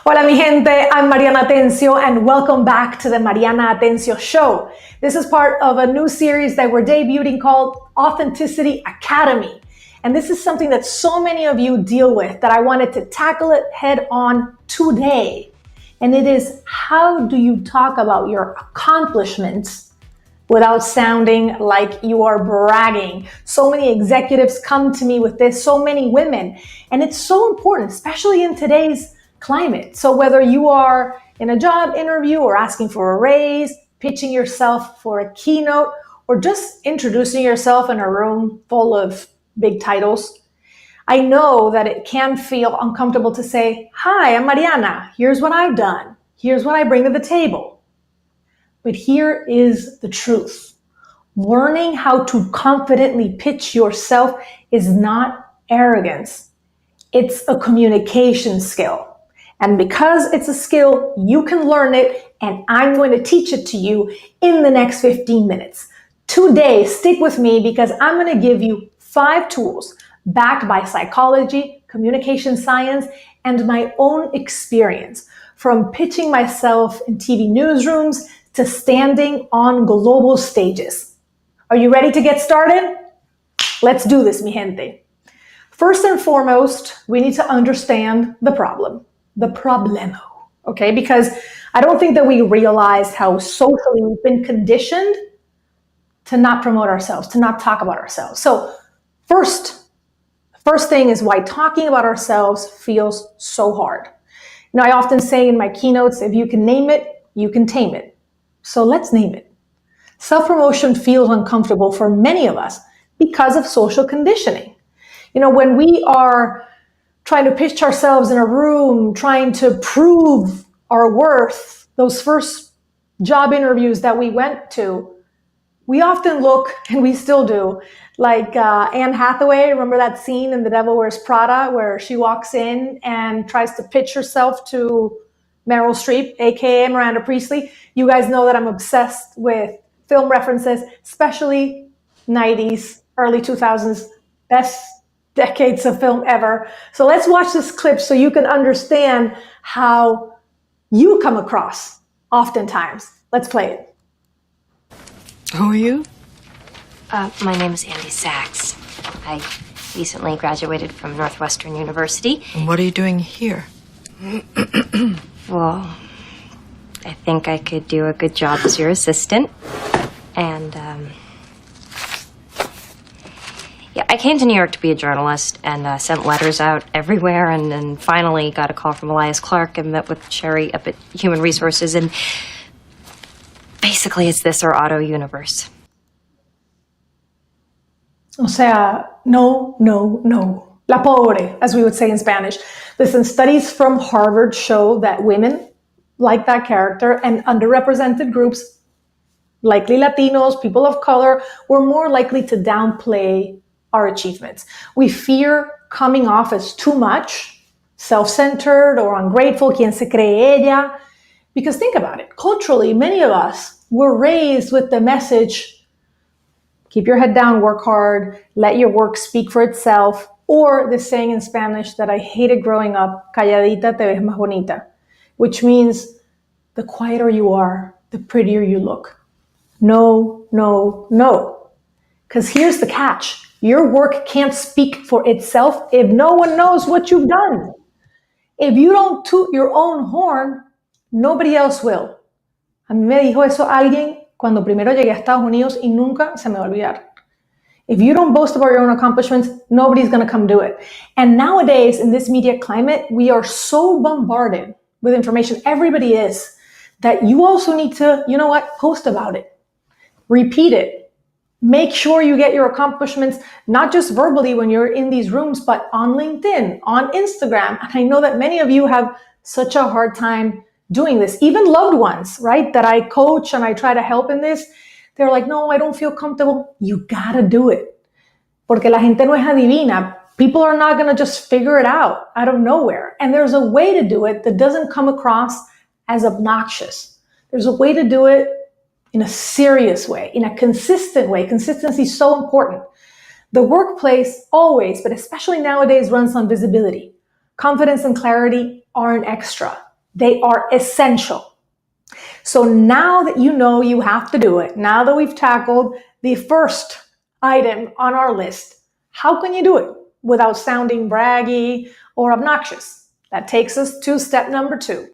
Hola mi gente, I'm Mariana Atencio and welcome back to the Mariana Atencio Show. This is part of a new series that we're debuting called Authenticity Academy. And this is something that so many of you deal with that I wanted to tackle it head on today. And it is, how do you talk about your accomplishments without sounding like you are bragging? So many executives come to me with this, so many women. And it's so important, especially in today's climate. So whether you are in a job interview or asking for a raise, pitching yourself for a keynote, or just introducing yourself in a room full of big titles, I know that it can feel uncomfortable to say, "Hi, I'm Mariana. Here's what I've done. Here's what I bring to the table." But here is the truth. Learning how to confidently pitch yourself is not arrogance. It's a communication skill. And because it's a skill, you can learn it, and I'm going to teach it to you in the next 15 minutes. Today, stick with me because I'm going to give you 5 tools backed by psychology, communication science, and my own experience, from pitching myself in TV newsrooms to standing on global stages. Are you ready to get started? Let's do this, mi gente. First and foremost, we need to understand the problem. The problemo, okay? Because I don't think that we realize how socially we've been conditioned to not promote ourselves, to not talk about ourselves. So first thing is why talking about ourselves feels so hard. You know, I often say in my keynotes, if you can name it, you can tame it. So let's name it. Self-promotion feels uncomfortable for many of us because of social conditioning. You know, when we are trying to pitch ourselves in a room, trying to prove our worth, those first job interviews that we went to, we often look, and we still do, like Anne Hathaway. Remember that scene in The Devil Wears Prada where she walks in and tries to pitch herself to Meryl Streep, aka Miranda Priestley? You guys know that I'm obsessed with film references, especially 90s, early 2000s, best decades of film ever. So let's watch this clip so you can understand how you come across oftentimes. Let's play it. Who are you? My name is Andy Sachs. I recently graduated from Northwestern University. And what are you doing here? Well, I think I could do a good job as your assistant. And, yeah, I came to New York to be a journalist and sent letters out everywhere, and then finally got a call from Elias Clark and met with Sherry up at Human Resources, and basically it's this or auto universe. O sea, no, no, no. La pobre, as we would say in Spanish. Listen, studies from Harvard show that women like that character and underrepresented groups, likely Latinos, people of color, were more likely to downplay our achievements. We fear coming off as too much, self-centered or ungrateful, quien se cree ella. Because think about it, culturally, many of us were raised with the message, keep your head down, work hard, let your work speak for itself, or the saying in Spanish that I hated growing up, calladita te ves más bonita, which means the quieter you are, the prettier you look. No, no, no. Because here's the catch. Your work can't speak for itself if no one knows what you've done. If you don't toot your own horn, nobody else will. A mí me dijo eso alguien cuando primero llegué a Estados Unidos y nunca se me va a olvidar. If you don't boast about your own accomplishments, nobody's going to come do it. And nowadays, in this media climate, we are so bombarded with information, everybody is, that you also need to, you know what, post about it. Repeat it. Make sure you get your accomplishments, not just verbally when you're in these rooms, but on LinkedIn, on Instagram. And I know that many of you have such a hard time doing this. Even loved ones, right, that I coach and I try to help in this, they're like, no, I don't feel comfortable. You gotta do it. Porque la gente no es adivina. People are not gonna just figure it out of nowhere. And there's a way to do it that doesn't come across as obnoxious. There's a way to do it in a serious way, in a consistent way. Consistency is so important. The workplace always, but especially nowadays, runs on visibility. Confidence and clarity are an extra. They are essential. So now that you know you have to do it, now that we've tackled the first item on our list, how can you do it without sounding braggy or obnoxious? That takes us to step number 2.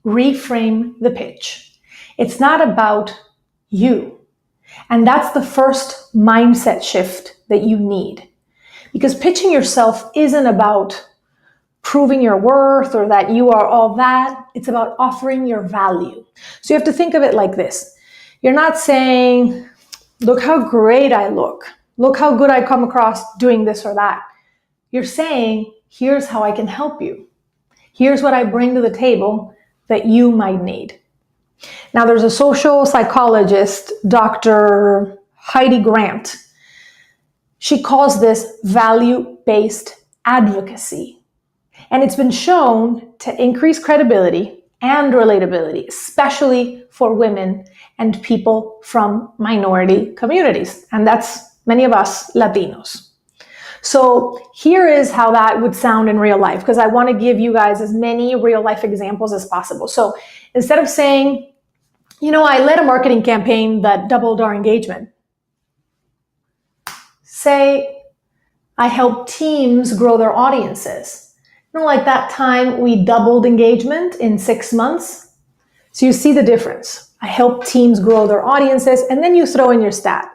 Reframe the pitch. It's not about you. And that's the first mindset shift that you need. Because pitching yourself isn't about proving your worth or that you are all that. It's about offering your value. So you have to think of it like this. You're not saying, look how great I look. Look how good I come across doing this or that. You're saying, here's how I can help you. Here's what I bring to the table that you might need. Now, there's a social psychologist, Dr. Heidi Grant. She calls this value-based advocacy. And it's been shown to increase credibility and relatability, especially for women and people from minority communities. And that's many of us Latinos. So here is how that would sound in real life, because I want to give you guys as many real life examples as possible. So instead of saying, I led a marketing campaign that doubled our engagement, say, I helped teams grow their audiences. Like that time we doubled engagement in 6 months. So you see the difference. I help teams grow their audiences, and then you throw in your stat.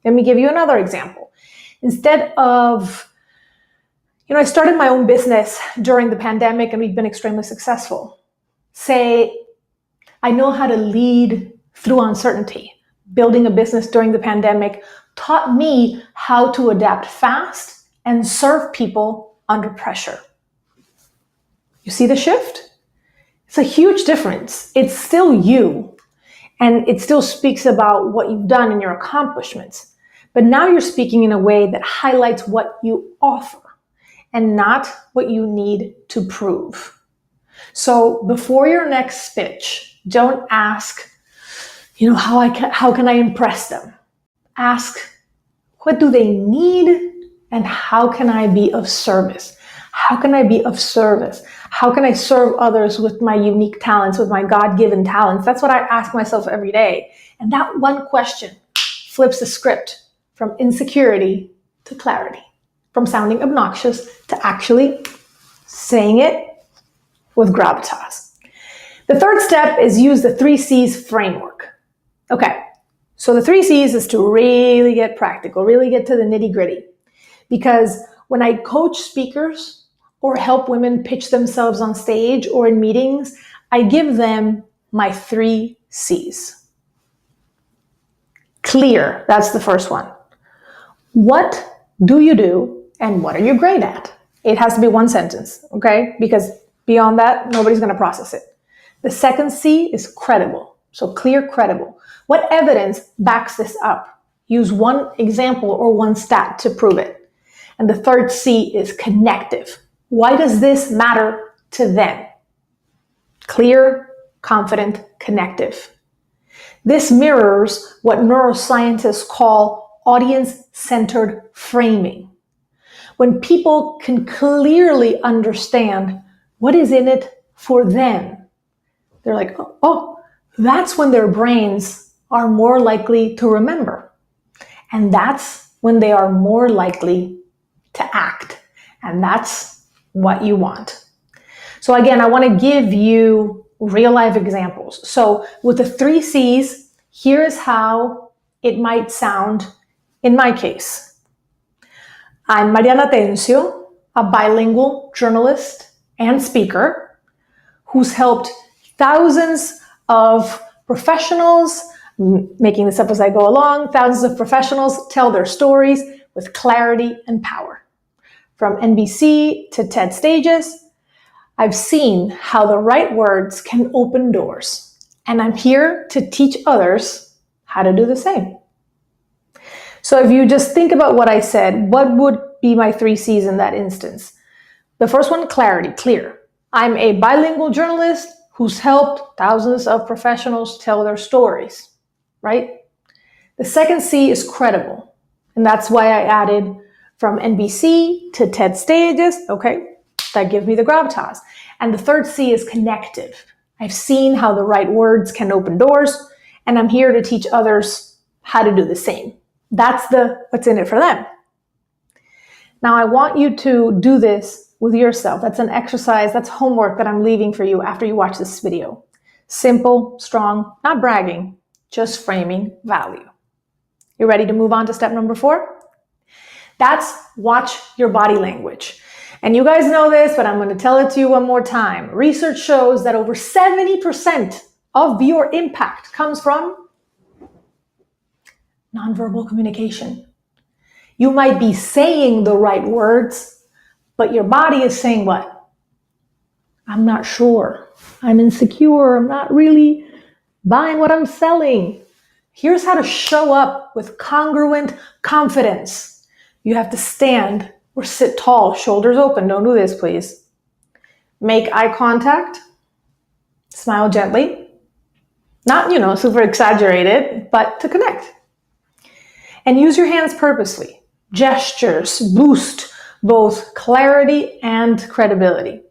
Let me give you another example. Instead of, I started my own business during the pandemic and we've been extremely successful. Say, I know how to lead through uncertainty. Building a business during the pandemic taught me how to adapt fast and serve people under pressure. You see the shift? It's a huge difference. It's still you, and it still speaks about what you've done and your accomplishments. But now you're speaking in a way that highlights what you offer and not what you need to prove. So before your next pitch, don't ask, how can I impress them? Ask, what do they need and how can I be of service? How can I be of service? How can I serve others with my unique talents, with my God-given talents? That's what I ask myself every day. And that one question flips the script from insecurity to clarity, from sounding obnoxious to actually saying it with gravitas. The third step is use the 3 C's framework. Okay, so the 3 C's is to really get practical, really get to the nitty-gritty. Because when I coach speakers or help women pitch themselves on stage or in meetings, I give them my 3 C's. Clear, that's the first one. What do you do and what are you great at? It has to be one sentence, okay? Because beyond that, nobody's going to process it. The second C is credible. So clear, credible. What evidence backs this up? Use one example or one stat to prove it. And the third C is connective. Why does this matter to them? Clear, confident, connective. This mirrors what neuroscientists call audience-centered framing. When people can clearly understand what is in it for them, they're like, oh, that's when their brains are more likely to remember. And that's when they are more likely to act. And that's what you want. So again, I want to give you real life examples. So with the 3 C's, here is how it might sound in my case. I'm Mariana Atencio, a bilingual journalist and speaker who's helped thousands of professionals, making this up as I go along, thousands of professionals tell their stories with clarity and power. From NBC to TED stages, I've seen how the right words can open doors, and I'm here to teach others how to do the same. So if you just think about what I said, what would be my 3 C's in that instance? The first one, clarity, clear. I'm a bilingual journalist who's helped thousands of professionals tell their stories, right? The second C is credible. And that's why I added from NBC to TED stages. Okay, that gives me the gravitas. And the third C is connective. I've seen how the right words can open doors, and I'm here to teach others how to do the same. That's what's in it for them. Now, I want you to do this with yourself. That's an exercise, that's homework that I'm leaving for you after you watch this video. Simple, strong, not bragging, just framing value. You ready to move on to step number 4? That's watch your body language. And you guys know this, but I'm going to tell it to you one more time. Research shows that over 70% of your impact comes from nonverbal communication. You might be saying the right words, but your body is saying what? I'm not sure. I'm insecure. I'm not really buying what I'm selling. Here's how to show up with congruent confidence. You have to stand or sit tall, shoulders open. Don't do this, please. Make eye contact. Smile gently. Not, super exaggerated, but to connect. And use your hands purposely. Gestures boost both clarity and credibility.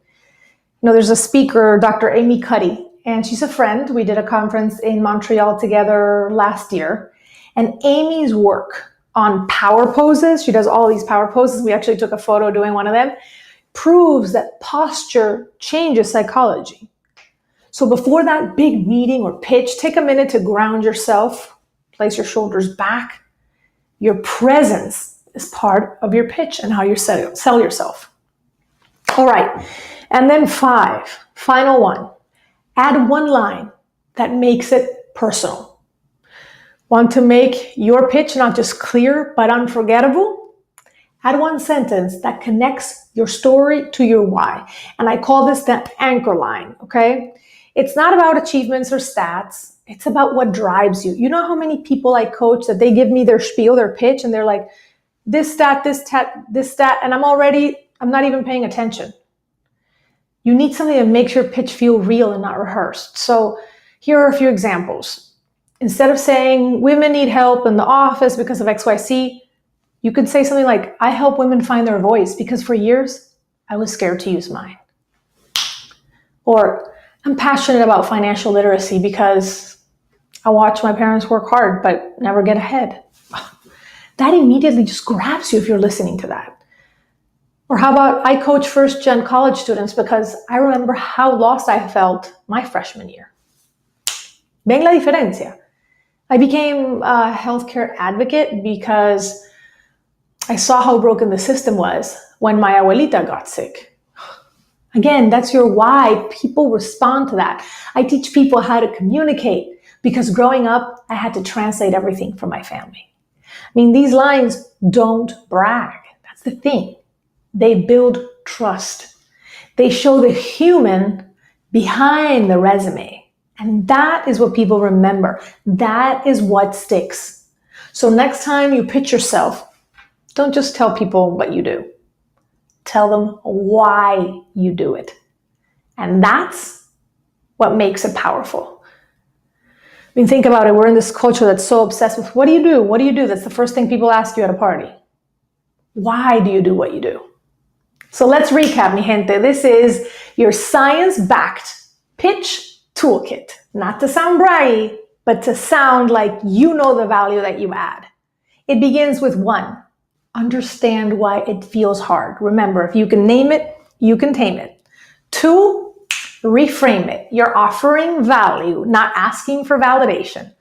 There's a speaker, Dr. Amy Cuddy, and she's a friend. We did a conference in Montreal together last year. And Amy's work on power poses, she does all these power poses, we actually took a photo doing one of them, proves that posture changes psychology. So before that big meeting or pitch, take a minute to ground yourself, place your shoulders back. Your presence is part of your pitch and how you sell yourself. All right. And then 5, final one, add one line that makes it personal. Want to make your pitch not just clear, but unforgettable? Add one sentence that connects your story to your why. And I call this the anchor line, okay? It's not about achievements or stats. It's about what drives you. You know how many people I coach that they give me their spiel, their pitch, and they're like, this stat, and I'm not even paying attention. You need something that makes your pitch feel real and not rehearsed. So here are a few examples. Instead of saying women need help in the office because of XYZ, you could say something like, I help women find their voice because for years I was scared to use mine. Or I'm passionate about financial literacy because I watch my parents work hard but never get ahead. That immediately just grabs you if you're listening to that. Or how about I coach first-gen college students because I remember how lost I felt my freshman year. ¿Ven la diferencia? I became a healthcare advocate because I saw how broken the system was when my abuelita got sick. Again, that's your why. People respond to that. I teach people how to communicate because growing up, I had to translate everything for my family. These lines don't brag. That's the thing. They build trust. They show the human behind the resume. And that is what people remember. That is what sticks. So next time you pitch yourself, don't just tell people what you do. Tell them why you do it. And that's what makes it powerful. Think about it. We're in this culture that's so obsessed with what do you do? What do you do? That's the first thing people ask you at a party. Why do you do what you do? So let's recap, mi gente. This is your science-backed pitch toolkit. Not to sound braggy, but to sound like you know the value that you add. It begins with 1, understand why it feels hard. Remember, if you can name it, you can tame it. 2, reframe it. You're offering value, not asking for validation.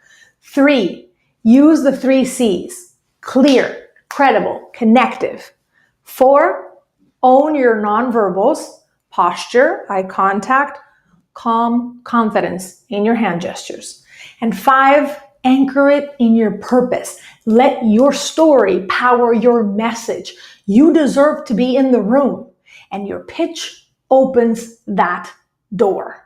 3, use the 3 C's. Clear, credible, connective. 4, own your nonverbals, posture, eye contact, calm, confidence in your hand gestures. And 5, anchor it in your purpose. Let your story power your message. You deserve to be in the room, and your pitch opens that door.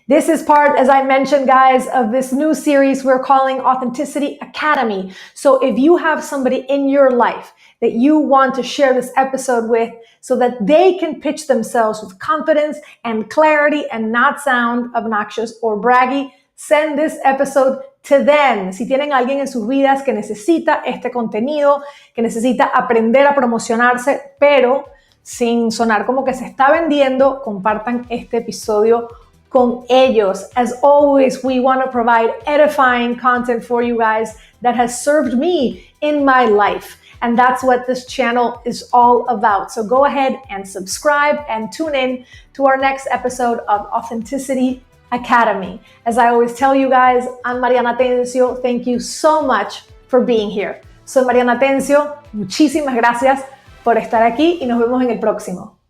This is part, as I mentioned, guys, of this new series we're calling Authenticity Academy. So if you have somebody in your life that you want to share this episode with so that they can pitch themselves with confidence and clarity and not sound obnoxious or braggy, send this episode to them. Si tienen alguien en sus vidas que necesita este contenido, que necesita aprender a promocionarse, pero sin sonar como que se está vendiendo, compartan este episodio con ellos. As always, we want to provide edifying content for you guys that has served me in my life. And that's what this channel is all about. So go ahead and subscribe and tune in to our next episode of Authenticity Academy. As I always tell you guys, I'm Mariana Atencio. Thank you so much for being here. Soy Mariana Atencio. Muchísimas gracias por estar aquí y nos vemos en el próximo.